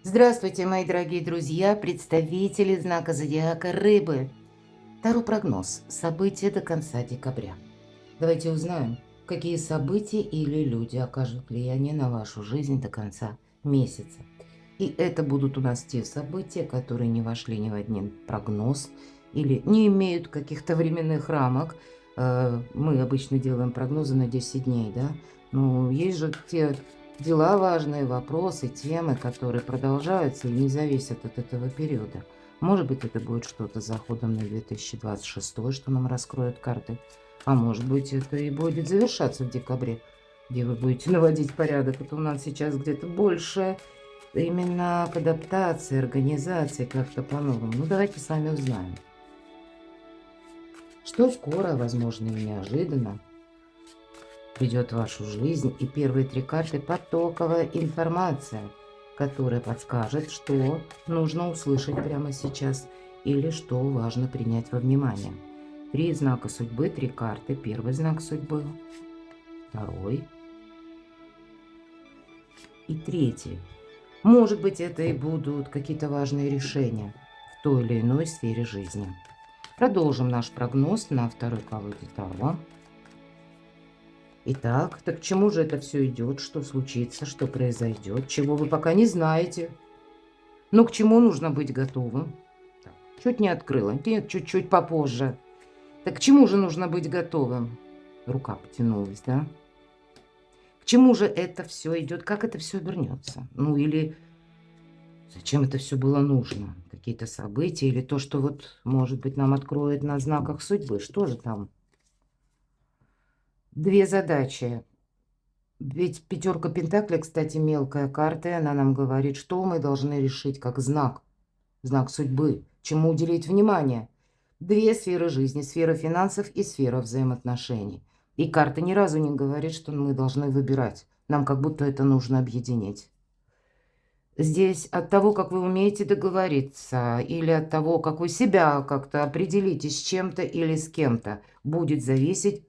Здравствуйте, мои дорогие друзья, представители знака зодиака Рыбы. Таро-прогноз. События до конца декабря. Давайте узнаем, какие события или люди окажут влияние на вашу жизнь до конца месяца. И это будут у нас те события, которые не вошли ни в один прогноз или не имеют каких-то временных рамок. Мы обычно делаем прогнозы на 10 дней, да? Но есть же те дела важные, вопросы, темы, которые продолжаются и не зависят от этого периода. Может быть, это будет что-то с заходом на 2026, что нам раскроют карты. А может быть, это и будет завершаться в декабре, где вы будете наводить порядок. Это у нас сейчас где-то больше именно к адаптации, организации как-то по-новому. Ну, давайте с вами узнаем, что скоро, возможно, и неожиданно придет в вашу жизнь. И первые три карты – потоковая информация, которая подскажет, что нужно услышать прямо сейчас или что важно принять во внимание. Три знака судьбы, три карты. Первый знак судьбы, второй и третий. Может быть, это и будут какие-то важные решения в той или иной сфере жизни. Продолжим наш прогноз на второй колоде Таро. Итак, так к чему же это все идет? Что случится? Что произойдет? Чего вы пока не знаете? Но к чему нужно быть готовым? Так, чуть не открыла. Нет, чуть-чуть попозже. Так к чему же нужно быть готовым? Рука потянулась, да? К чему же это все идет? Как это все обернется? Ну или зачем это все было нужно? Какие-то события или то, что вот, может быть, нам откроет на знаках судьбы? Что же там? Две задачи. Ведь пятерка пентаклей, кстати, мелкая карта, и она нам говорит, что мы должны решить как знак судьбы, чему уделить внимание. Две сферы жизни, сфера финансов и сфера взаимоотношений. И карта ни разу не говорит, что мы должны выбирать. Нам как будто это нужно объединить. Здесь от того, как вы умеете договориться, или от того, как вы себя как-то определите с чем-то или с кем-то, будет зависеть,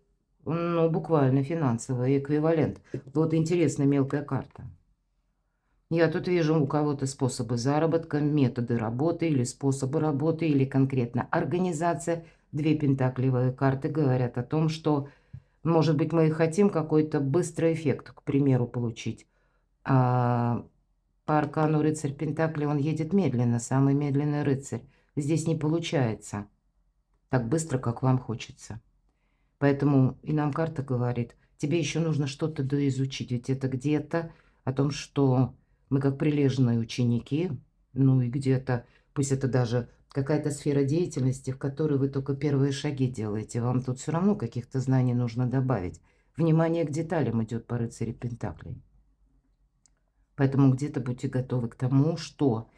ну, буквально финансовый эквивалент. Вот интересная мелкая карта. Я тут вижу у кого-то способы заработка, методы работы или способы работы, или конкретно организация. Две пентаклевые карты говорят о том, что, может быть, мы и хотим какой-то быстрый эффект, к примеру, получить. А по аркану рыцарь Пентакли он едет медленно, самый медленный рыцарь. Здесь не получается так быстро, как вам хочется. Поэтому и нам карта говорит, тебе еще нужно что-то доизучить, ведь это где-то о том, что мы как прилежные ученики, ну и где-то, пусть это даже какая-то сфера деятельности, в которой вы только первые шаги делаете, вам тут все равно каких-то знаний нужно добавить. Внимание к деталям идет по рыцаре Пентаклей. Поэтому где-то будьте готовы к тому, что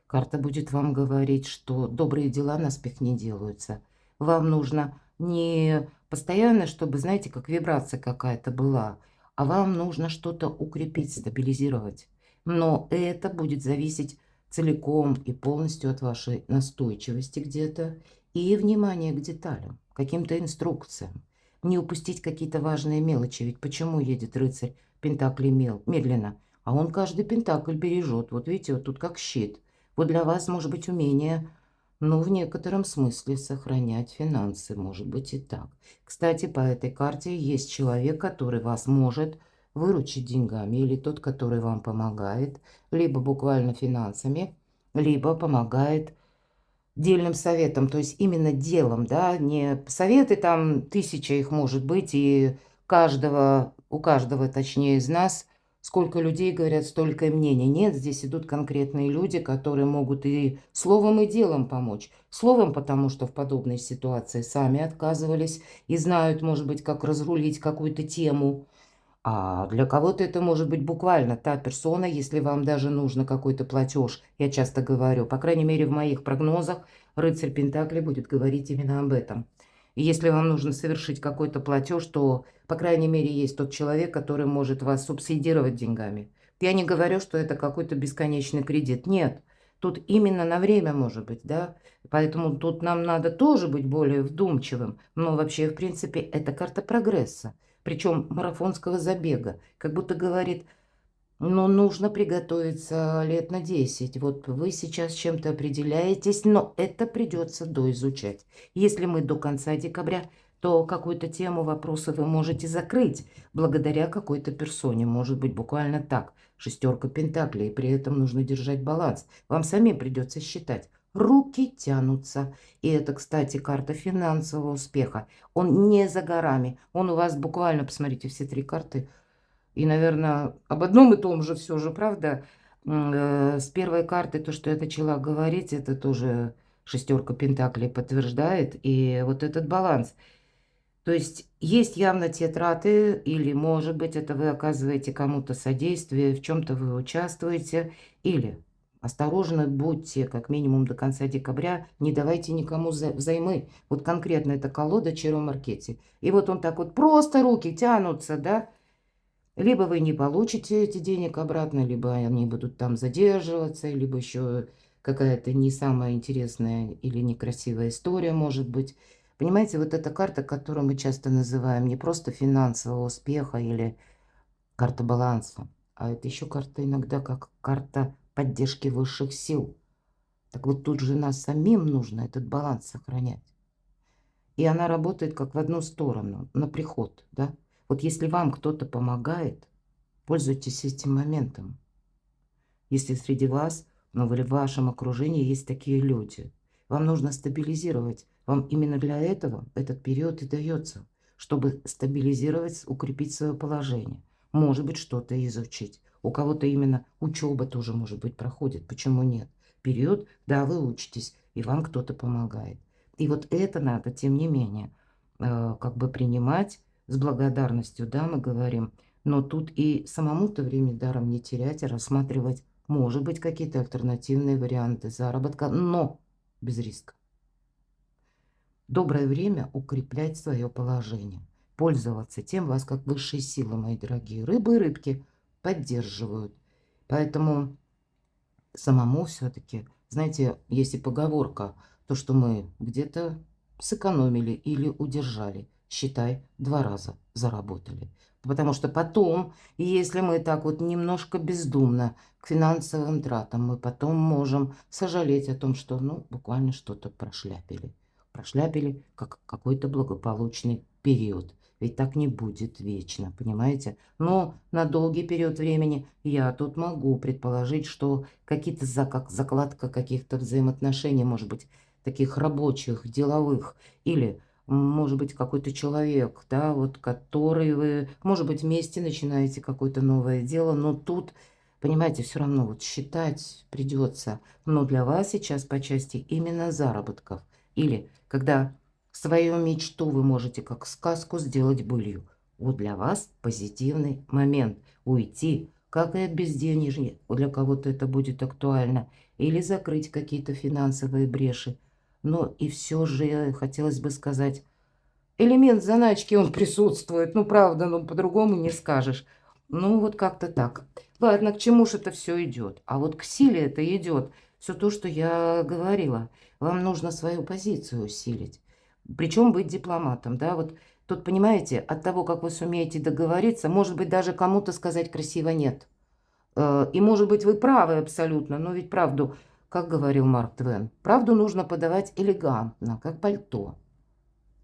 карта будет вам говорить, что добрые дела наспех не делаются. Вам нужно не постоянно, чтобы, знаете, как вибрация какая-то была, а вам нужно что-то укрепить, стабилизировать. Но это будет зависеть целиком и полностью от вашей настойчивости где-то и внимания к деталям, каким-то инструкциям. Не упустить какие-то важные мелочи. Ведь почему едет рыцарь Пентаклей медленно? А он каждый пентакль бережет. Вот видите, вот тут как щит. Вот для вас может быть умение, ну, в некотором смысле сохранять финансы. Может быть и так. Кстати, по этой карте есть человек, который вас может выручить деньгами. Или тот, который вам помогает. Либо буквально финансами, либо помогает дельным советом. То есть именно делом, да. Не советы, там тысяча их может быть. И у каждого, точнее, из нас – сколько людей говорят, столько и мнений. Нет, здесь идут конкретные люди, которые могут и словом, и делом помочь. Словом, потому что в подобной ситуации сами отказывались и знают, может быть, как разрулить какую-то тему. А для кого-то это может быть буквально та персона, если вам даже нужно какой-то платеж. Я часто говорю, по крайней мере, в моих прогнозах рыцарь Пентакли будет говорить именно об этом. И если вам нужно совершить какой-то платеж, то, по крайней мере, есть тот человек, который может вас субсидировать деньгами. Я не говорю, что это какой-то бесконечный кредит. Нет, тут именно на время может быть, да. Поэтому тут нам надо тоже быть более вдумчивым. Но вообще, в принципе, это карта прогресса. Причем марафонского забега. Как будто говорит, Но нужно приготовиться лет на 10. Вот вы сейчас чем-то определяетесь, но это придется доизучать. Если мы до конца декабря, то какую-то тему, вопросы вы можете закрыть благодаря какой-то персоне. Может быть, буквально так. Шестерка пентаклей, и при этом нужно держать баланс. Вам самим придется считать. Руки тянутся. И это, кстати, карта финансового успеха. Он не за горами. Он у вас буквально, посмотрите, все три карты – и, наверное, об одном и том же все же, правда? С первой карты то, что я начала говорить, это тоже шестерка пентаклей подтверждает. И вот этот баланс. То есть явно те траты, или, может быть, это вы оказываете кому-то содействие, в чем-то вы участвуете, или осторожно будьте, как минимум до конца декабря, не давайте никому взаймы. Вот конкретно эта колода Черо Маркетти. И вот он так вот просто руки тянутся, да? Либо вы не получите эти денег обратно, либо они будут там задерживаться, либо еще какая-то не самая интересная или некрасивая история может быть. Понимаете, вот эта карта, которую мы часто называем не просто финансового успеха или карта баланса, а это еще карта иногда как карта поддержки высших сил. Так вот тут же нас самим нужно этот баланс сохранять. И она работает как в одну сторону, на приход, да. Вот если вам кто-то помогает, пользуйтесь этим моментом. Если среди вас, ну, или в вашем окружении есть такие люди, вам нужно стабилизировать. Вам именно для этого этот период и дается, чтобы стабилизировать, укрепить свое положение. Может быть, что-то изучить. У кого-то именно учеба тоже, может быть, проходит. Почему нет? Период, да, вы учитесь, и вам кто-то помогает. И вот это надо, тем не менее, как бы принимать с благодарностью, да, мы говорим. Но тут и самому-то время даром не терять, а рассматривать, может быть, какие-то альтернативные варианты заработка, но без риска. Доброе время укреплять свое положение. Пользоваться тем вас, как высшие силы, мои дорогие. Рыбы и рыбки поддерживают. Поэтому самому все-таки, знаете, есть и поговорка, то, что мы где-то сэкономили или удержали, считай, 2 раза заработали. Потому что потом, если мы так вот немножко бездумно к финансовым тратам, мы потом можем сожалеть о том, что, ну, буквально что-то прошляпили. Прошляпили как какой-то благополучный период. Ведь так не будет вечно, понимаете? Но на долгий период времени я тут могу предположить, что какие-то как закладка каких-то взаимоотношений, может быть, таких рабочих, деловых, или, может быть, какой-то человек, да, вот, который вы, может быть, вместе начинаете какое-то новое дело, но тут, понимаете, все равно вот считать придется. Но для вас сейчас по части именно заработков. Или когда свою мечту вы можете как сказку сделать былью. Вот для вас позитивный момент. Уйти, как и от безденежья, для кого-то это будет актуально, или закрыть какие-то финансовые бреши. Но и все же хотелось бы сказать, элемент заначки, он присутствует. Ну, правда, ну, по-другому не скажешь. Ну, вот как-то так. Ладно, к чему же это все идет? А вот к силе это идет. Все то, что я говорила. Вам нужно свою позицию усилить. Причем быть дипломатом, да, вот тут, понимаете, от того, как вы сумеете договориться, может быть, даже кому-то сказать красиво «нет». И, может быть, вы правы абсолютно, но ведь правду, как говорил Марк Твен, правду нужно подавать элегантно, как пальто,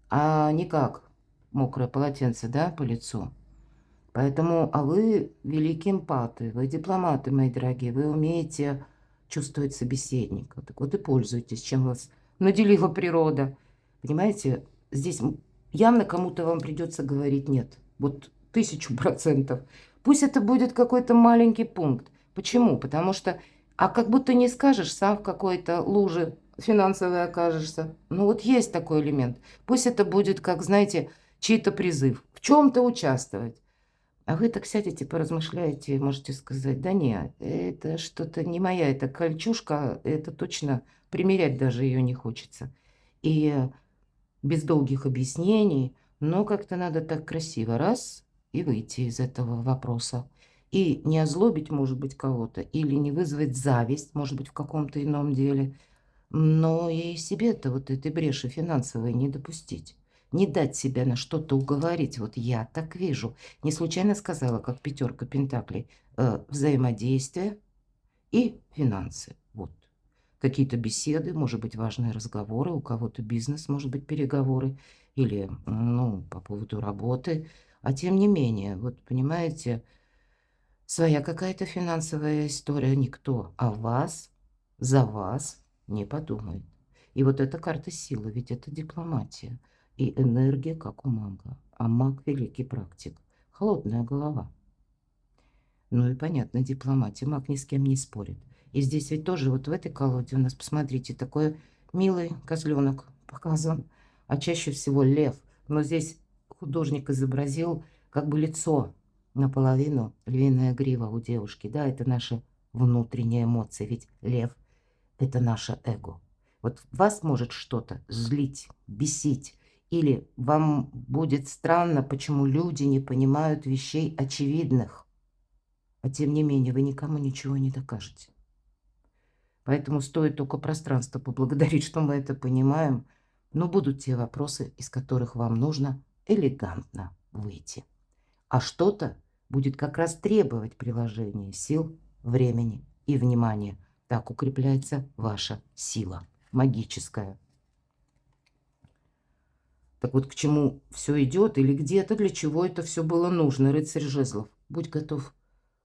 а не как мокрое полотенце, да, по лицу. Поэтому, а вы великие эмпаты, вы дипломаты, мои дорогие, вы умеете чувствовать собеседника. Так вот и пользуйтесь, чем вас наделила природа. Понимаете, здесь явно кому-то вам придется говорить «нет». Вот 1000%. Пусть это будет какой-то маленький пункт. Почему? Потому что, а как будто не скажешь, сам в какой-то луже финансовой окажешься. Ну вот есть такой элемент. Пусть это будет, как, знаете, чей-то призыв. В чем-то участвовать. А вы так сядете, поразмышляете, можете сказать, да нет, это что-то не моя, это кольчушка, это точно примерять даже ее не хочется. И без долгих объяснений, но как-то надо так красиво раз и выйти из этого вопроса. И не озлобить, может быть, кого-то, или не вызвать зависть, может быть, в каком-то ином деле, но и себе-то вот этой бреши финансовой не допустить. не дать себя на что-то уговорить. Вот я так вижу. Не случайно сказала, как пятерка пентаклей, взаимодействие и финансы. Вот. Какие-то беседы, может быть, важные разговоры, у кого-то бизнес, может быть, переговоры или, ну, по поводу работы. А тем не менее, вот понимаете, своя какая-то финансовая история, никто о вас, за вас не подумает. И вот эта карта силы, ведь это дипломатия и энергия, как у мага. А маг – великий практик. Холодная голова. Ну и понятно, дипломатия. Маг ни с кем не спорит. И здесь ведь тоже вот в этой колоде у нас, посмотрите, такой милый козленок показан, а чаще всего лев. Но здесь художник изобразил как бы лицо наполовину, львиная грива у девушки. Да, это наши внутренние эмоции, ведь лев – это наше эго. Вот вас может что-то злить, бесить, или вам будет странно, почему люди не понимают вещей очевидных. А тем не менее, вы никому ничего не докажете. Поэтому стоит только пространство поблагодарить, что мы это понимаем. Но будут те вопросы, из которых вам нужно элегантно выйти. А что-то будет как раз требовать приложения сил, времени и внимания. Так укрепляется ваша сила магическая. Так вот, к чему все идет или где-то, для чего это все было нужно, рыцарь жезлов. Будь готов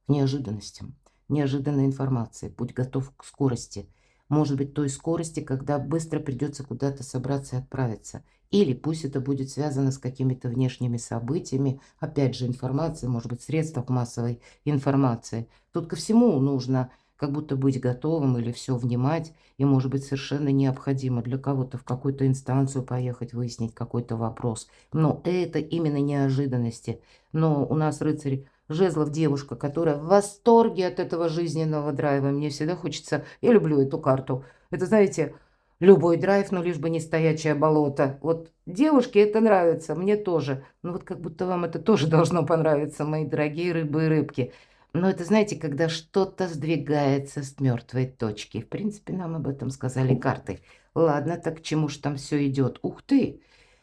к неожиданностям, неожиданной информации. Будь готов к скорости. Может быть, той скорости, когда быстро придется куда-то собраться и отправиться. Или пусть это будет связано с какими-то внешними событиями. Опять же, информация, может быть, средствах массовой информации. Тут ко всему нужно как будто быть готовым или все внимать. И, может быть, совершенно необходимо для кого-то в какую-то инстанцию поехать, выяснить какой-то вопрос. Но это именно неожиданности. Но у нас рыцарь жезлов девушка, которая в восторге от этого жизненного драйва. Мне всегда хочется, я люблю эту карту. Это, знаете, любой драйв, но лишь бы не стоячее болото. Вот девушке это нравится, мне тоже. Ну вот как будто вам это тоже должно понравиться, мои дорогие рыбы и рыбки. Но это, знаете, когда что-то сдвигается с мертвой точки. В принципе, нам об этом сказали карты. Ладно, так к чему ж там все идет? Ух ты!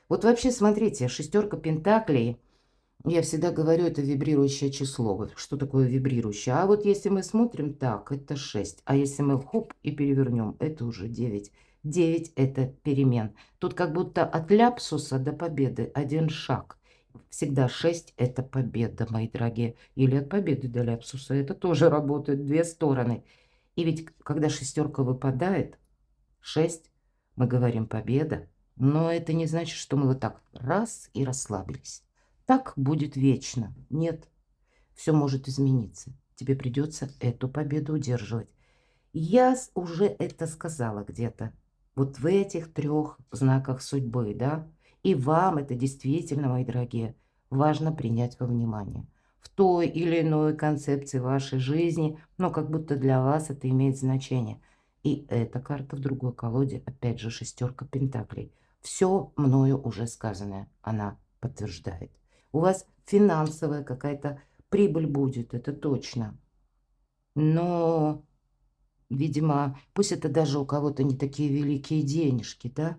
Вот вообще, смотрите, шестерка пентаклей. Я всегда говорю, это вибрирующее число. Вот что такое вибрирующее? А вот если мы смотрим так, это 6. А если мы хоп и перевернем, это уже 9. 9 – это перемен. Тут как будто от ляпсуса до победы один шаг. Всегда 6 – это победа, мои дорогие. Или от победы до ляпсуса. Это тоже работает, две стороны. И ведь когда шестерка выпадает, 6, мы говорим победа. Но это не значит, что мы вот так раз и расслабились. Так будет вечно. Нет, все может измениться. Тебе придется эту победу удерживать. Я уже это сказала где-то. Вот в этих 3 знаках судьбы, да? И вам это действительно, мои дорогие, важно принять во внимание. В той или иной концепции вашей жизни, но как будто для вас это имеет значение. И эта карта в другой колоде, опять же, шестерка пентаклей. Все мною уже сказанное она подтверждает. У вас финансовая какая-то прибыль будет, это точно. Но, видимо, пусть это даже у кого-то не такие великие денежки, да?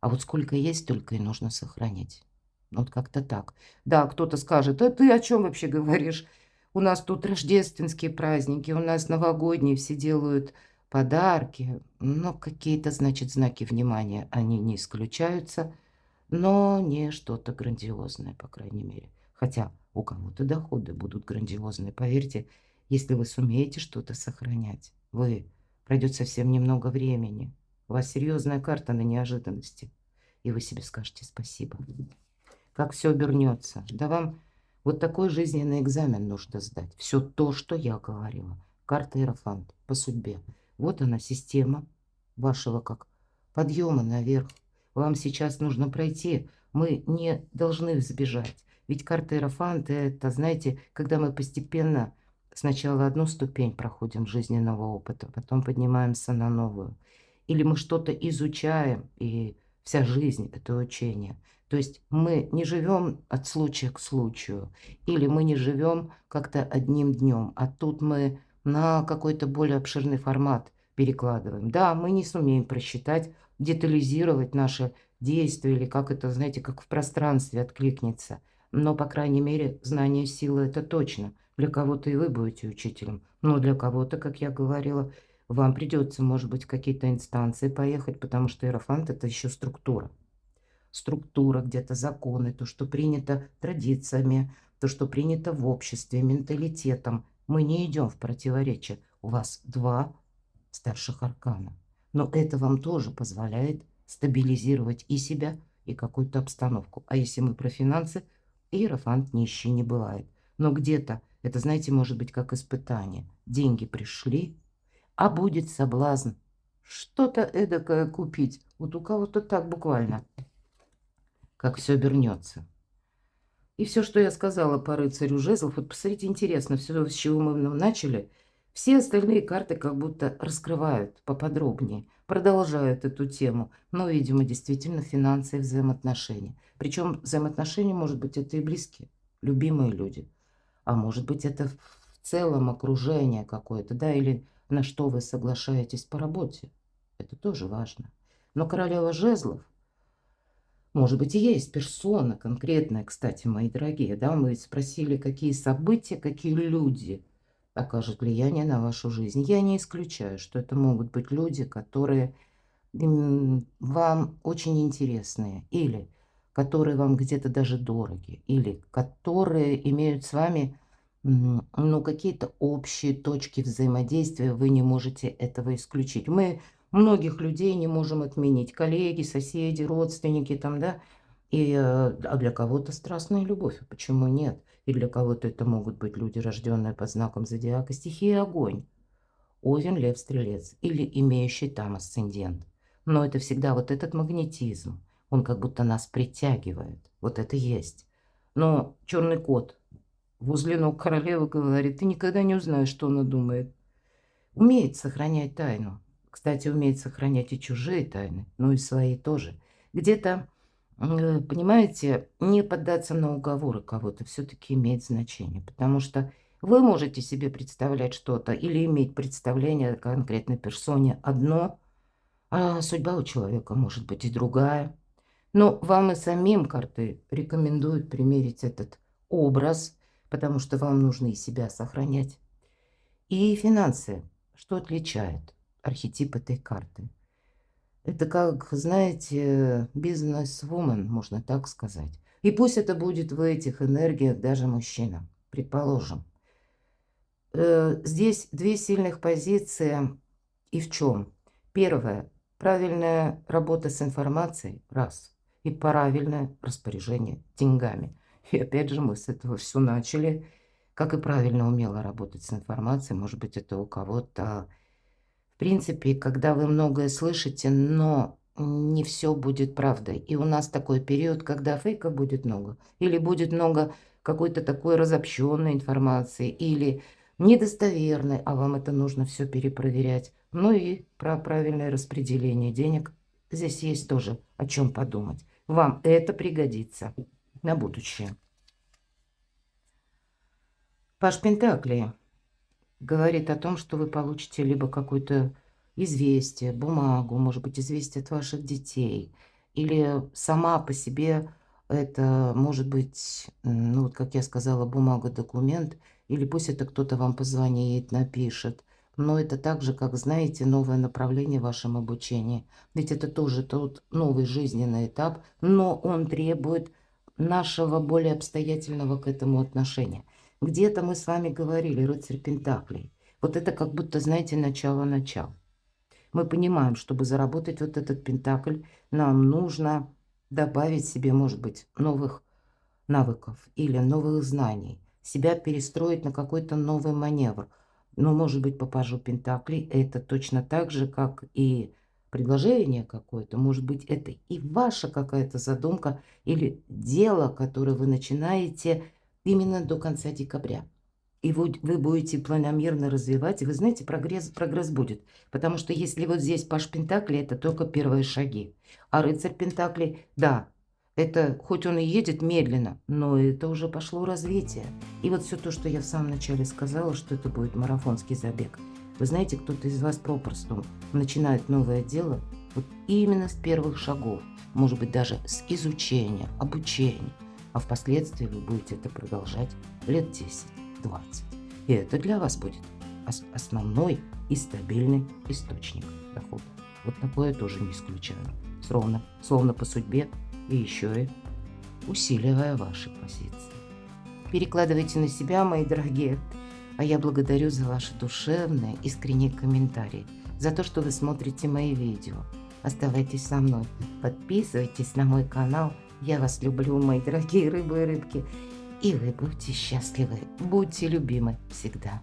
А вот сколько есть, столько и нужно сохранить. Вот как-то так. Да, кто-то скажет, а ты о чем вообще говоришь? У нас тут рождественские праздники, у нас новогодние, все делают подарки. Но какие-то, значит, знаки внимания, они не исключаются. Но не что-то грандиозное, по крайней мере. Хотя у кого-то доходы будут грандиозные. Поверьте, если вы сумеете что-то сохранять, пройдет совсем немного времени. У вас серьезная карта на неожиданности. И вы себе скажете спасибо. Как все обернется. Да вам вот такой жизненный экзамен нужно сдать. Все то, что я говорила. Карта Иерофант по судьбе. Вот она, система вашего как подъема наверх. Вам сейчас нужно пройти. Мы не должны сбежать. Ведь карта Иерофанта – это, знаете, когда мы постепенно сначала одну ступень проходим жизненного опыта, потом поднимаемся на новую. Или мы что-то изучаем, и вся жизнь – это учение. То есть мы не живем от случая к случаю, или мы не живем как-то одним днем, а тут мы на какой-то более обширный формат перекладываем. Да, мы не сумеем просчитать детализировать наши действия или как это, знаете, как в пространстве откликнется. Но, по крайней мере, знание силы – это точно. Для кого-то и вы будете учителем, но для кого-то, как я говорила, вам придется, может быть, в какие-то инстанции поехать, потому что иерофант – это еще структура. Структура, где-то законы, то, что принято традициями, то, что принято в обществе, менталитетом. Мы не идем в противоречие. У вас 2 старших аркана. Но это вам тоже позволяет стабилизировать и себя, и какую-то обстановку. А если мы про финансы, иерофант нищий не бывает. Но где-то, это, знаете, может быть как испытание. Деньги пришли, а будет соблазн что-то эдакое купить. Вот у кого-то так буквально, как все обернется. И все, что я сказала по рыцарю жезлов, вот посмотрите, интересно, все, с чего мы начали, все остальные карты как будто раскрывают поподробнее, продолжают эту тему. Но, видимо, действительно финансы и взаимоотношения. Причем взаимоотношения, может быть, это и близкие, любимые люди. А может быть, это в целом окружение какое-то, да, или на что вы соглашаетесь по работе. Это тоже важно. Но королева жезлов, может быть, и есть персона конкретная, кстати, мои дорогие, да, мы спросили, какие события, какие люди окажут влияние на вашу жизнь. Я не исключаю, что это могут быть люди, которые вам очень интересные, или которые вам где-то даже дороги, или которые имеют с вами ну, какие-то общие точки взаимодействия, вы не можете этого исключить. Мы многих людей не можем отменить, коллеги, соседи, родственники там, да, а для кого-то страстная любовь, а почему нет? И для кого-то это могут быть люди, рожденные под знаком зодиака, стихия огонь, Овен, Лев, Стрелец, или имеющий там асцендент. Но это всегда вот этот магнетизм, он как будто нас притягивает, вот это есть. Но черный кот возле ног королевы говорит, ты никогда не узнаешь, что она думает. Умеет сохранять тайну. Кстати, умеет сохранять и чужие тайны, но и свои тоже. Где-то, понимаете, не поддаться на уговоры кого-то все-таки имеет значение, потому что вы можете себе представлять что-то или иметь представление о конкретной персоне одно, а судьба у человека может быть и другая. Но вам и самим карты рекомендуют примерить этот образ, потому что вам нужно и себя сохранять. И финансы. Что отличает архетип этой карты? Это как, знаете, бизнес-вумен, можно так сказать. И пусть это будет в этих энергиях даже мужчина, предположим. Здесь 2 сильных позиции. И в чем? Первое. Правильная работа с информацией. Раз. И правильное распоряжение деньгами. И опять же мы с этого все начали. Как и правильно умело работать с информацией. Может быть, это у кого-то... В принципе, когда вы многое слышите, но не все будет правдой. И у нас такой период, когда фейка будет много. Или будет много какой-то такой разобщенной информации. Или недостоверной, а вам это нужно все перепроверять. Ну и про правильное распределение денег. Здесь есть тоже о чем подумать. Вам это пригодится на будущее. Паж Пентаклей говорит о том, что вы получите либо какое-то известие, бумагу, может быть, известие от ваших детей, или сама по себе это может быть, ну, вот как я сказала, бумага, документ, или пусть это кто-то вам позвонит, напишет. Но это так же, как, знаете, новое направление в вашем обучении. Ведь это тоже тот новый жизненный этап, но он требует нашего более обстоятельного к этому отношения. Где-то мы с вами говорили, рыцарь Пентаклей. Вот это как будто, знаете, начало-начал. Мы понимаем, чтобы заработать вот этот Пентакль, нам нужно добавить себе, может быть, новых навыков или новых знаний. Себя перестроить на какой-то новый маневр. Но, может быть, по пажу Пентаклей это точно так же, как и предложение какое-то. Может быть, это и ваша какая-то задумка или дело, которое вы начинаете именно до конца декабря. И вы будете планомерно развивать, и вы знаете, прогресс будет. Потому что если вот здесь паж Пентакли, это только первые шаги. А рыцарь Пентакли, да, это хоть он и едет медленно, но это уже пошло развитие. И вот все то, что я в самом начале сказала, что это будет марафонский забег. Вы знаете, кто-то из вас попросту начинает новое дело Вот именно с первых шагов, может быть, даже с изучения, обучения. А впоследствии вы будете это продолжать лет 10-20. И это для вас будет основной и стабильный источник дохода. Вот такое тоже не исключаю. Словно по судьбе, и еще и усиливая ваши позиции. Перекладывайте на себя, мои дорогие. А я благодарю за ваши душевные, искренние комментарии, за то, что вы смотрите мои видео. Оставайтесь со мной, подписывайтесь на мой канал. Я вас люблю, мои дорогие рыбы и рыбки. И вы будьте счастливы, будьте любимы всегда.